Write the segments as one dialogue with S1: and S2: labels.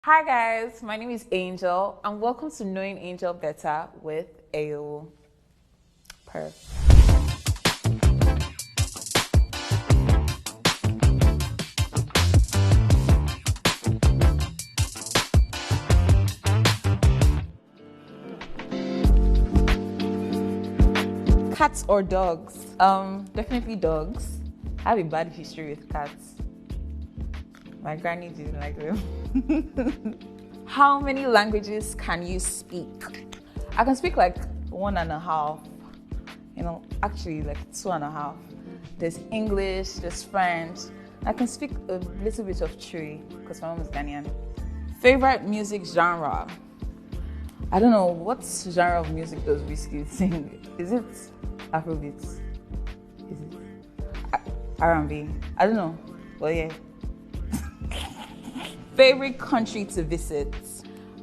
S1: Hi guys, my name is Angel and welcome to Knowing Angel Better with AO. Cats or dogs? Definitely dogs. I have a bad history with cats. My granny didn't like them. How many languages can you speak? I can speak like 1.5. Actually like 2.5. There's English, there's French. I can speak a little bit of Twi because my mom is Ghanaian. Favorite music genre? I don't know what genre of music does Whiskey sing. Is it Afrobeat? Is it R&B? I don't know. But yeah. Favorite country to visit?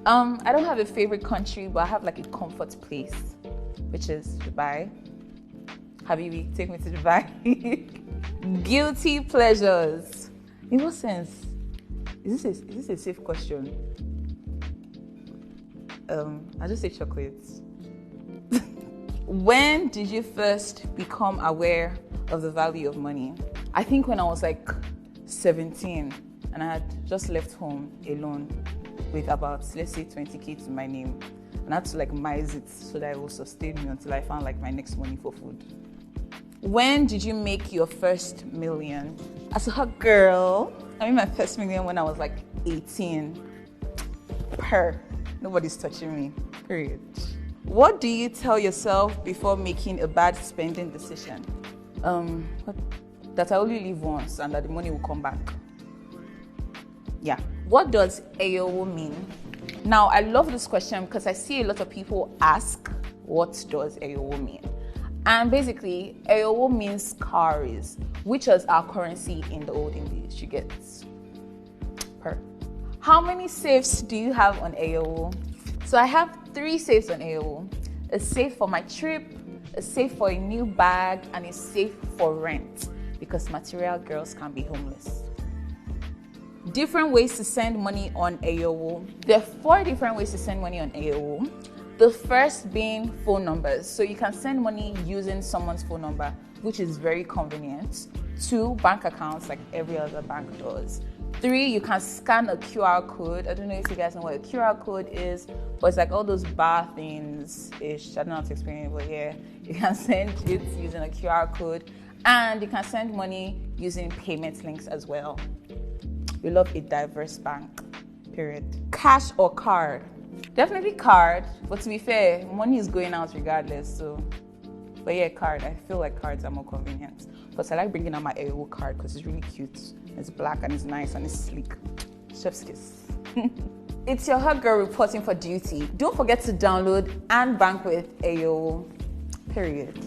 S1: I don't have a favorite country, but I have like a comfort place, which is Dubai. Habibi, take me to Dubai. Guilty pleasures. In what sense? Is this a safe question? I just say chocolates. When did you first become aware of the value of money? I think when I was like 17 and I had just left home alone with about, let's say, 20k to my name. And I had to like mize it so that it will sustain me until I found like my next money for food. When did you make your first million? As a hot girl, I made my first million when I was like 18. Nobody's touching me, period. What do you tell yourself before making a bad spending decision? That I only live once and that the money will come back. Yeah. What does AO mean? Now, I love this question because I see a lot of people ask, what does AO mean? And basically, AO means cowries, which was our currency in the olden days, you get. How many safes do you have on AO? So I have 3 safes on AO. A safe for my trip, a safe for a new bag, and a safe for rent, because material girls can be homeless. Different ways to send money on AO. There are 4 different ways to send money on AO. The first being phone numbers. So you can send money using someone's phone number, which is very convenient. 2, bank accounts like every other bank does. 3, you can scan a QR code. I don't know if you guys know what a QR code is, but it's like all those bar things-ish. I don't know how to explain it, but yeah, you can send it using a QR code. And you can send money using payment links as well. We love a diverse bank, period. Cash or card? Definitely card, but to be fair, money is going out regardless, so. But yeah, card. I feel like cards are more convenient. But I like bringing out my AO card because it's really cute. It's black and it's nice and it's sleek. Chef's kiss. It's your hot girl reporting for duty. Don't forget to download and bank with AO, period.